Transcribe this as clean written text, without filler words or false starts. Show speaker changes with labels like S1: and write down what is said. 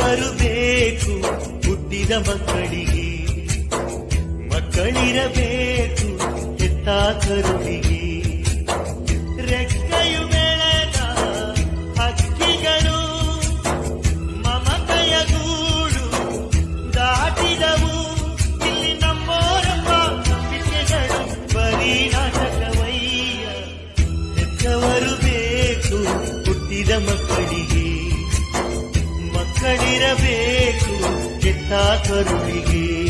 S1: ಹೆತ್ತವರು ಬೇಕು ಹುಟ್ಟಿದ ಮಕ್ಕಳಿಗೆ, ಮಕ್ಕಳಿರಬೇಕು ಹೆತ್ತ ಕರುಳಿಗೆ. ರೆಕ್ಕೆಯು ಬೆಳೆದ ಹಕ್ಕಿಗಳು ಮಮತೆಯ ಗೂಡು ದಾಟಿದವು. ಇಲ್ಲಿ ನಮ್ಮೋರಮ್ಮ ನಂಬಿಕೆಗಳು ಬರೀ ನಾಟಕವಯ್ಯ. ಹೆತ್ತವರು ಬೇಕು ಹುಟ್ಟಿದ ಮಕ್ಕಳಿಗೆ, ಮಕ್ಕಳಿರಬೇಕು ಹೆತ್ತ ಕರುಳಿಗೆ.